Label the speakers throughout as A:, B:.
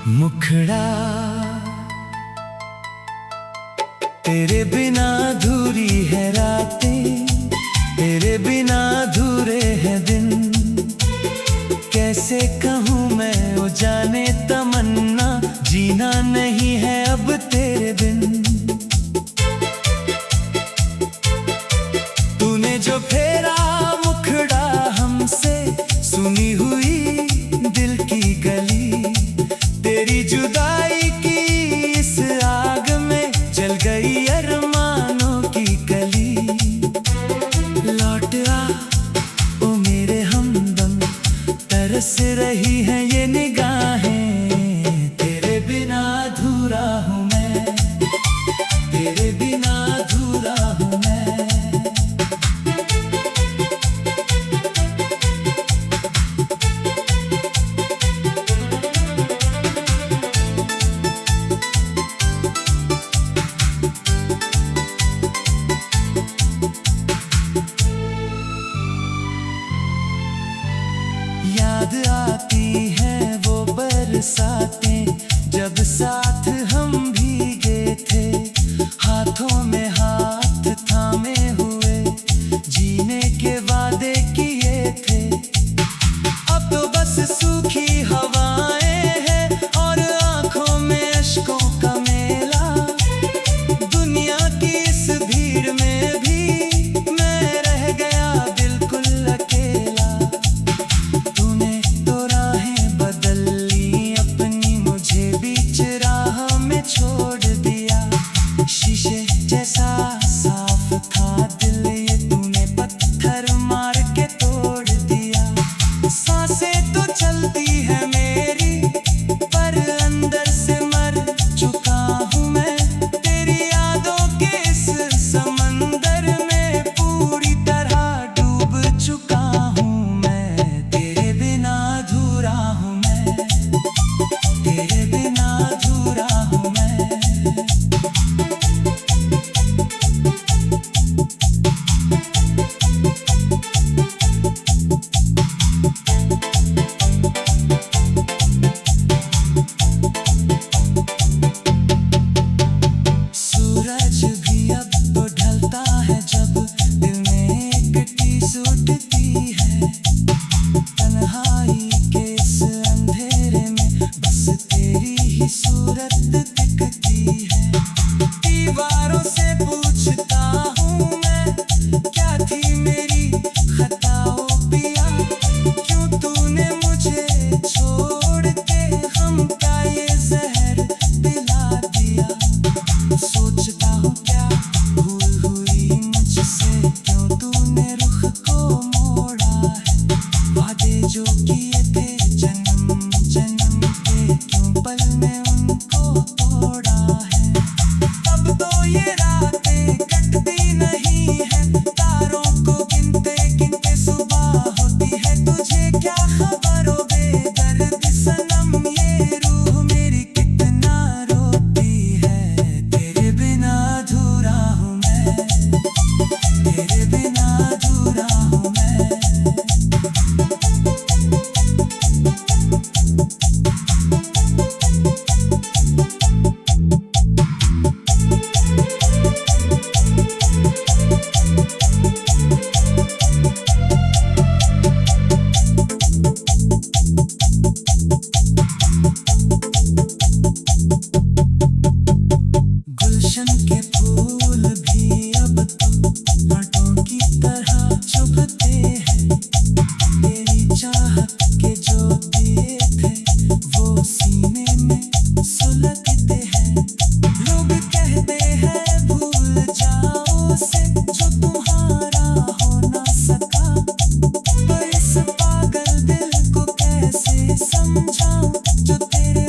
A: मुखड़ा तेरे बिना अधूरी है रातें, तेरे बिना अधूरे हैं दिन। कैसे कहूँ मैं ओ जाने तमन्ना, जीना नहीं है अब तेरे बिन। तूने जो फेरा मुखड़ा हमसे, सुनी हुई दिल की गली, तेरी जुदाई की इस आग में जल गई अरमानों की कली। लौट आ ओ मेरे हमदम, तरस रही हैं ये निगाहें। तेरे बिना अधूरा हूँ मैं, तेरे बिना अधूरा हूँ मैं। याद आती हैं वो बरसातें, जब साथ हम भीगे थे। हाथों में हाथ थामे हुए, जीने के वादे किए थे। अब तो बस सूखी हवाएं हैं और आंखों में अश्कों का मेला। दुनिया की इस भीड़ में भी मैं रह गया बिल्कुल अकेला। तूने तो राहें बदल ली अपनी, मुझे बीच राह में छोड़ दिया। शीशे जैसा साफ था दिल, ये तूने पत्थर मार के तोड़ दिया। सांसें तो चलती है मेरी, पर अंदर से मर चुका हूँ मैं। तेरी यादों के इस समंदर में पूरी तरह डूब चुका हूँ मैं। तेरे बिना अधूरा हूँ मैं, तेरे बिना अधूरा हूँ मैं। सूरज भी अब तो ढलता है, जब दिल में एक टीस उठती है। तन्हाई के इस अंधेरे में बस तेरी ही सूरत दिखती है। दीवारों से पूछता हूँ मैं, क्या थी मेरी खताओ पिया? क्यों तूने मुझे छोड़ के हम का ये जहर पिला दिया? सोचता हूँ क्या भूल हुई मुझसे, क्यों तूने रुख को मोड़ा है? वादे जो किए थे जन्म जन्म के, क्यों पल में उनको तोड़ा है? अब तो ये रातें कटती नहीं है, तारों को गिनते गिनते सुबह होती है। तुझे क्या खबर हो बेदर्द सनम, ये रूह मेरी कितना रोती है। तेरे बिना अधूरा हूँ मैं, तेरे बिना अधूरा हूँ मैं। गुलशन के फूल भी अब तो कांटों की तरह चुभते हैं। तेरी चाहत के जो दिए थे, वो सीने में सुलगते हैं। लोग कहते हैं भूल जाओ उसे, जो तुम्हारा हो ना सका। पर इस पागल दिल को कैसे समझाऊं, जो तेरे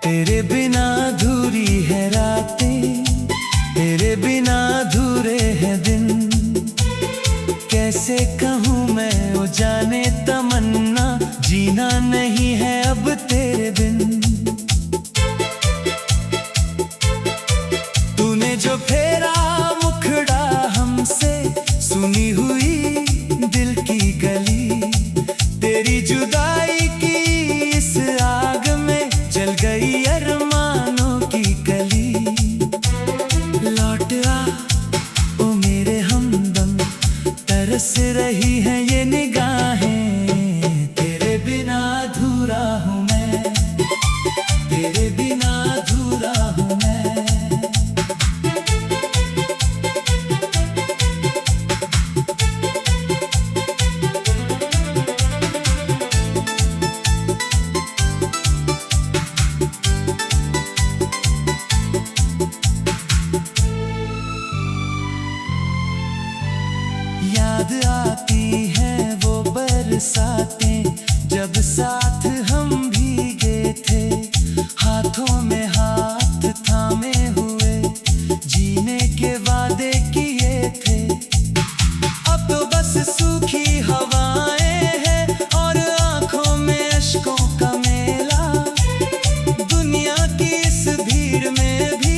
A: तेरे बिना अधूरी है रातें, तेरे बिना अधूरे हैं दिन। कैसे कहूँ मैं ओ जाने तमन्ना, जीना नहीं है अब तेरे बिन। तूने जो फेरा मुखड़ा हमसे, सुनी हुई दिल की गली, तेरी जुदाई की इस आग में जल गई अरमानों की कली। लौट आ ओ मेरे हमदम, तरस रही हैं ये निगाहें। तेरे बिना अधूरा हूँ मैं, तेरे बिना अधूरा हूँ मैं। याद आती है वो बरसातें, जब साथ हम भीगे थे, हाथों में हाथ थामे हुए जीने के वादे किए थे। अब तो बस सूखी हवाएं हैं और आंखों में अश्कों का मेला। दुनिया की इस भीड़ में भी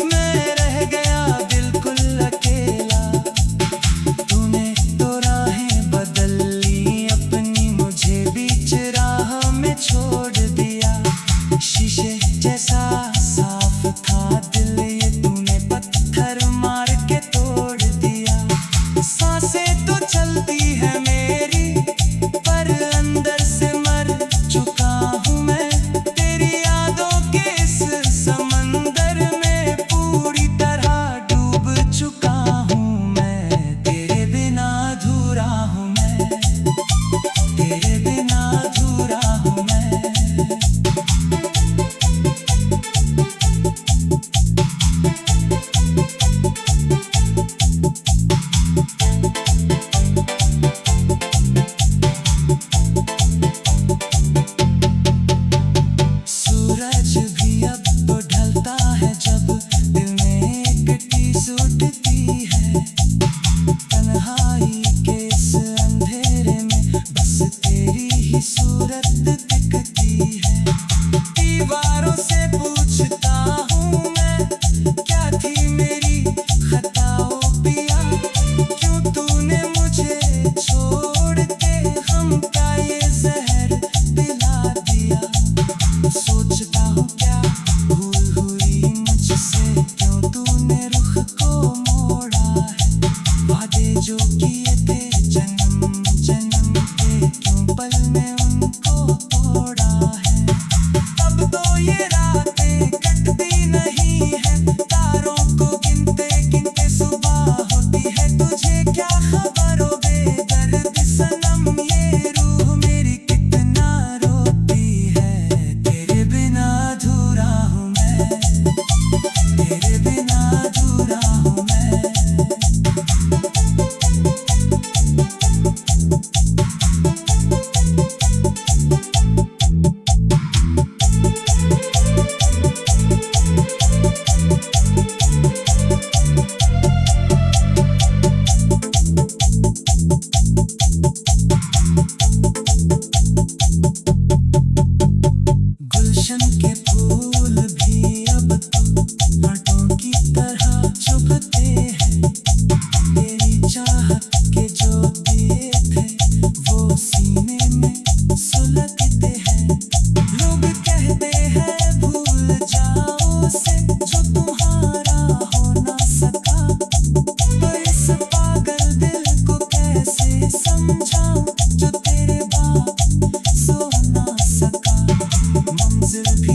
A: मैं रह गया बिल्कुल अकेला। तूने तो राहें बदल ली अपनी, मुझे बीच राह में छोड़ दिया। शीशे जैसा साफ था दिल, ये तूने पत्थर मार के तोड़ दिया। सांसें तो चलती है मेरी, पर अंदर से मर चुका हूँ मैं। तेरी यादों के इस समंदर में पूरी तरह डूब चुका हूँ मैं। तेरे बिना अधूरा हूँ मैं, तेरे बिना अधूरा हूँ मैं। सूरज भी अब तो ढलता है जब दिल में एक टीस उठती है। तन्हाई के इस अंधेरे में बस तेरी ही सूरत दिखती है। दीवारों से पूछता हूँ मैं, क्या थी मेरी खताओ पिया, क्यों तूने मुझे छोड़ के हम का ये जहर पिला दिया। सोचता हूँ क्या भूल हुई मुझसे, क्यों तूने रुख को मोड़ा है। वादे जो किए थे जन्म जन्म के, क्यों पल में उनको तोड़ा है। अब तो ये रातें कटती नहीं है, तारों को गिनते गिनते सुबह होती है। तुझे क्या खबर हो बेदर्द सनम, ये रूह मेरी कितना रोती है। तेरे बिना अधूरा हूँ मैं, तेरे बिना अधूरा हूँ मैं। गुलशन के फूल भी अब तो हाथों की तरह चुभते हैं। तेरी चाहत के जो दिए थे वो सीने में सुलगते हैं। लोग कहते हैं भूल जाओ उसे जो तुम्हारा हो ना सका, तो इस पागल दिल को कैसे समझाऊं जो तेरे बाद सो ना सका। मंजिल भी